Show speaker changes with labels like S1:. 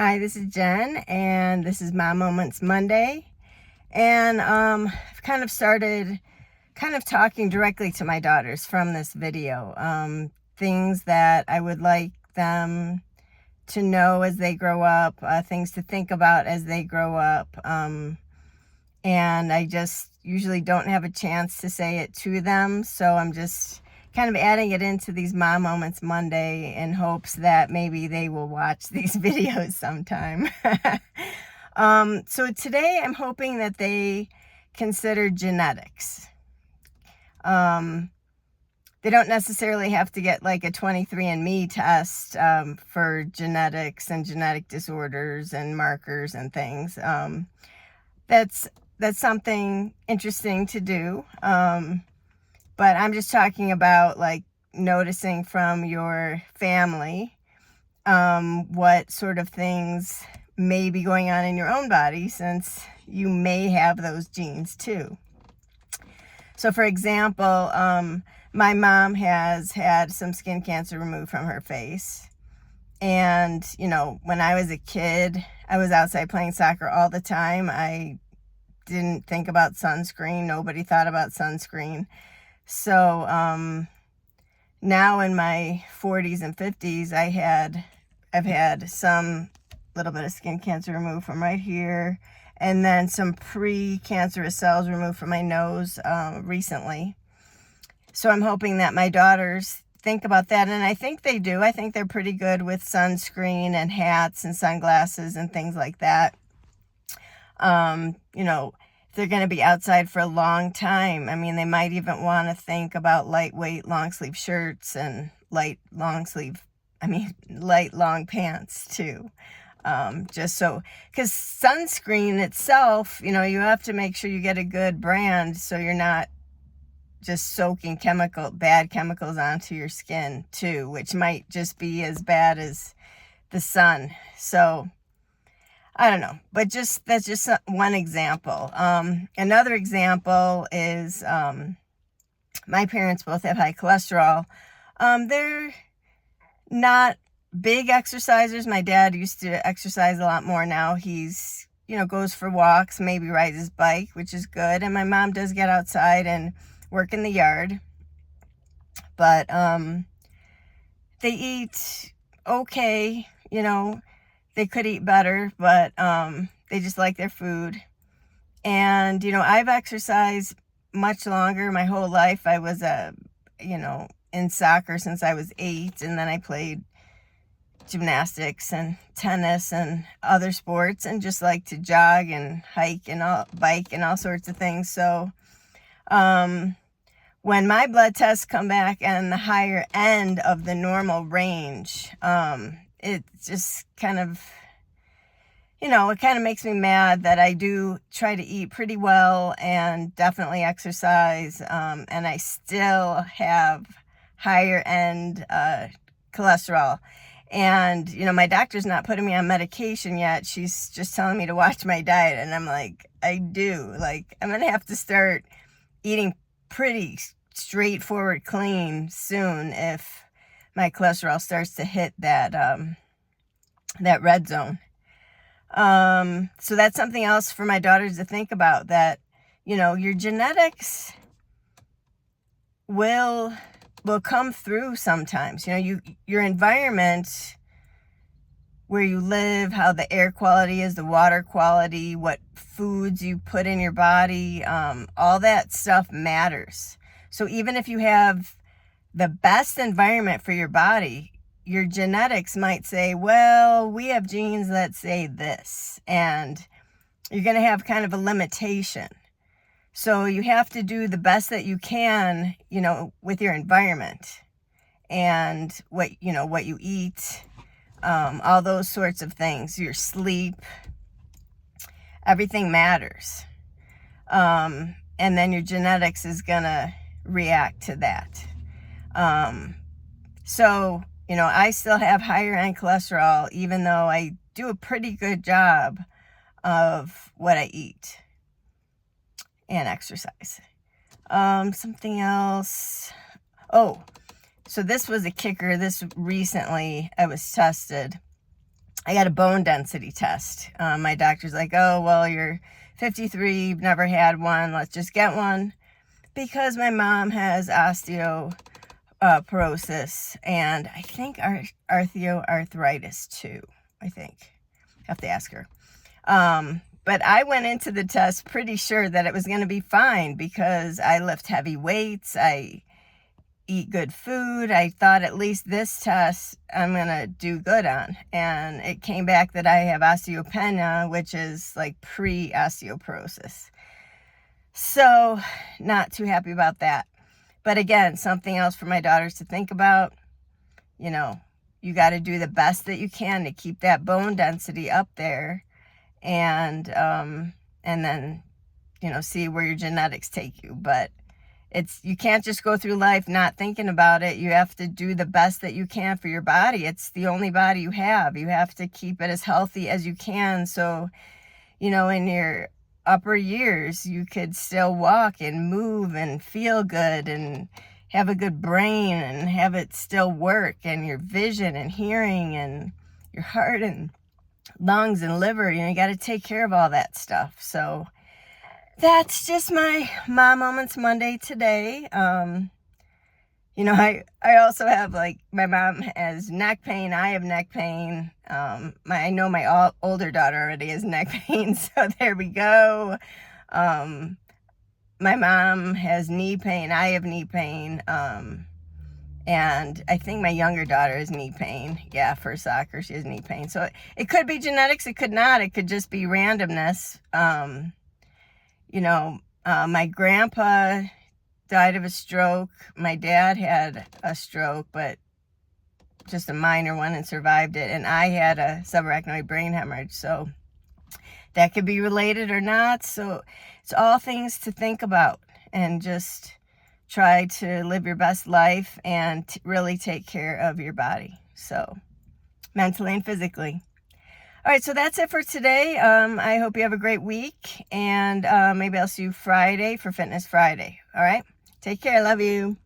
S1: Hi, this is Jen, and this is My Moments Monday. And I've kind of started talking directly to my daughters from this video. Things that I would like them to know as they grow up, things to think about as they grow up. And I just usually don't have a chance to say it to them, so I'm just kind of adding it into these Mom Moments Monday in hopes that maybe they will watch these videos sometime. So today I'm hoping that they consider genetics. They don't necessarily have to get like a 23andMe test for genetics and genetic disorders and markers and things. That's something interesting to do. But I'm just talking about like noticing from your family what sort of things may be going on in your own body, since you may have those genes too. So for example, my mom has had some skin cancer removed from her face. And, when I was a kid, I was outside playing soccer all the time. I didn't think about sunscreen. Nobody thought about sunscreen. So now in my 40s and 50s, I've had some little bit of skin cancer removed from right here, and then some pre-cancerous cells removed from my nose recently. So I'm hoping that my daughters think about that, and I think they do. I think they're pretty good with sunscreen and hats and sunglasses and things like that. If they're going to be outside for a long time, I mean, they might even want to think about lightweight long sleeve shirts and light long pants too. Just so, because sunscreen itself, you have to make sure you get a good brand so you're not just soaking bad chemicals onto your skin too, which might just be as bad as the sun. So I don't know, but that's just one example. Another example is my parents both have high cholesterol. They're not big exercisers. My dad used to exercise a lot more. Now he's, goes for walks, maybe rides his bike, which is good. And my mom does get outside and work in the yard. But they eat okay, They could eat better, but they just like their food. And, I've exercised much longer. My whole life I was, in soccer since I was 8. And then I played gymnastics and tennis and other sports, and just like to jog and hike and bike and all sorts of things. So when my blood tests come back on the higher end of the normal range, it just kind of, it kind of makes me mad that I do try to eat pretty well and definitely exercise, and I still have higher end cholesterol. And, my doctor's not putting me on medication yet. She's just telling me to watch my diet. And I'm like, I'm going to have to start eating pretty straightforward clean soon if my cholesterol starts to hit that red zone. So that's something else for my daughters to think about, that, your genetics will come through sometimes. Your environment, where you live, how the air quality is, the water quality, what foods you put in your body, all that stuff matters. So even if you have the best environment for your body, your genetics might say, well, we have genes that say this, and you're going to have kind of a limitation. So you have to do the best that you can, with your environment and what you eat, all those sorts of things, your sleep, everything matters. And then your genetics is going to react to that. So, I still have higher end cholesterol, even though I do a pretty good job of what I eat and exercise. Something else. Oh, so this was a kicker. This recently I was tested. I got a bone density test. My doctor's like, oh, well, you're 53, you've never had one, let's just get one. Because my mom has osteoporosis and I think arthritis too, I think. Have to ask her. But I went into the test pretty sure that it was going to be fine because I lift heavy weights, I eat good food. I thought at least this test I'm going to do good on. And it came back that I have osteopenia, which is like pre-osteoporosis. So not too happy about that. But again, something else for my daughters to think about. You know, you got to do the best that you can to keep that bone density up there. And then, you know, see where your genetics take you. But you can't just go through life not thinking about it. You have to do the best that you can for your body. It's the only body you have. You have to keep it as healthy as you can. So, you know, in your upper years, you could still walk and move and feel good and have a good brain and have it still work, and your vision and hearing and your heart and lungs and liver. You know, you got to take care of all that stuff. So that's just my Mom Moments Monday today. You know, I also have, like, my mom has neck pain. I have neck pain. I know my older daughter already has neck pain, so there we go. My mom has knee pain. I have knee pain. And I think my younger daughter has knee pain. Yeah, for soccer, she has knee pain. So it could be genetics. It could not. It could just be randomness. You know, my grandpa died of a stroke. My dad had a stroke, but just a minor one, and survived it. And I had a subarachnoid brain hemorrhage. So that could be related or not. So it's all things to think about, and just try to live your best life and really take care of your body. So mentally and physically. All right, so that's it for today. I hope you have a great week, and maybe I'll see you Friday for Fitness Friday. All right, take care. Love you.